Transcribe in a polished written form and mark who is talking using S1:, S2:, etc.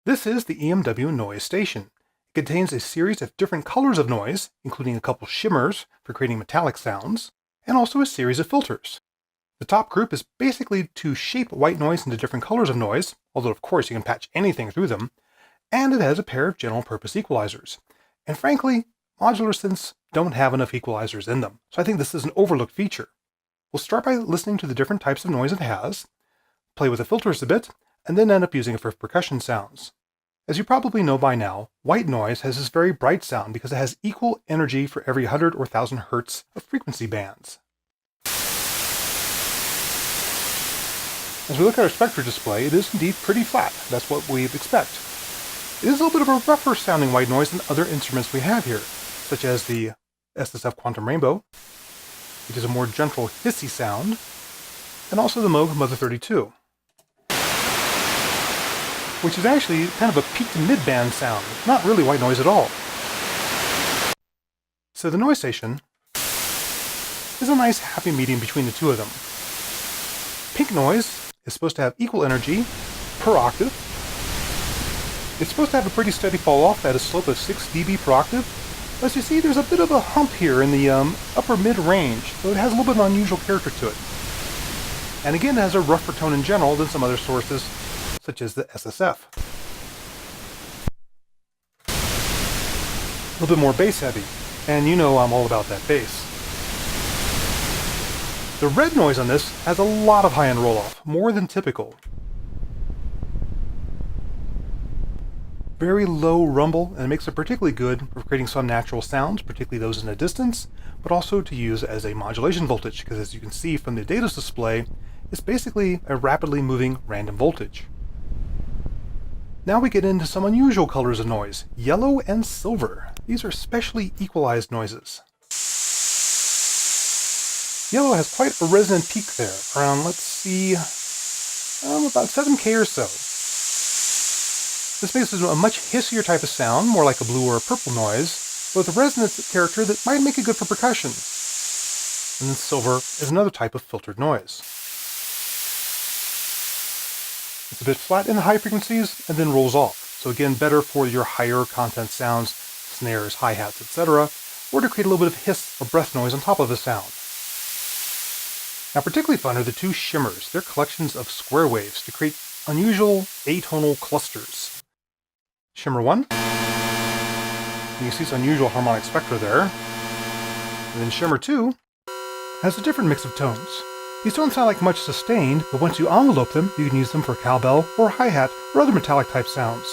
S1: This is the EMW Noise Station. It contains a series of different colors of noise, including a couple shimmers for creating metallic sounds, and also a series of filters. The top group is basically to shape white noise into different colors of noise, although of course you can patch anything through them, and it has a pair of general purpose equalizers. And frankly, modular synths don't have enough equalizers in them, so I think this is an overlooked feature. We'll start by listening to the different types of noise it has, play with the filters a bit, and then end up using it for percussion sounds. As you probably know by now, white noise has this very bright sound because it has equal energy for every 100 or 1000 hertz of frequency bands. As we look at our spectra display, it is indeed pretty flat. That's what we'd expect. It is a little bit of a rougher sounding white noise than other instruments we have here, such as the SSF Quantum Rainbow, which is a more gentle hissy sound, and also the Moog Mother-32, which is actually kind of a peak to mid-band sound, not really white noise at all. So the Noise Station is a nice happy medium between the two of them. Pink noise is supposed to have equal energy per octave. It's supposed to have a pretty steady fall off at a slope of 6 dB per octave. As you see, there's a bit of a hump here in the upper mid-range, so it has a little bit of an unusual character to it. And again, it has a rougher tone in general than some other sources, such as the SSF. A little bit more bass heavy, and you know I'm all about that bass. The red noise on this has a lot of high-end roll-off, more than typical. Very low rumble, and it makes it particularly good for creating some natural sounds, particularly those in the distance, but also to use as a modulation voltage, because as you can see from the data display, it's basically a rapidly moving random voltage. Now we get into some unusual colors of noise, yellow and silver. These are specially equalized noises. Yellow has quite a resonant peak there, around, let's see, about 7K or so. This makes it a much hissier type of sound, more like a blue or a purple noise, but with a resonance character that might make it good for percussion. And then silver is another type of filtered noise. It's a bit flat in the high frequencies and then rolls off. So again, better for your higher content sounds, snares, hi-hats, etc., or to create a little bit of hiss or breath noise on top of the sound. Now particularly fun are the two shimmers. They're collections of square waves to create unusual atonal clusters. Shimmer 1, and you see some unusual harmonic spectra there. And then Shimmer 2 has a different mix of tones. These don't sound like much sustained, but once you envelope them, you can use them for cowbell or hi-hat or other metallic type sounds.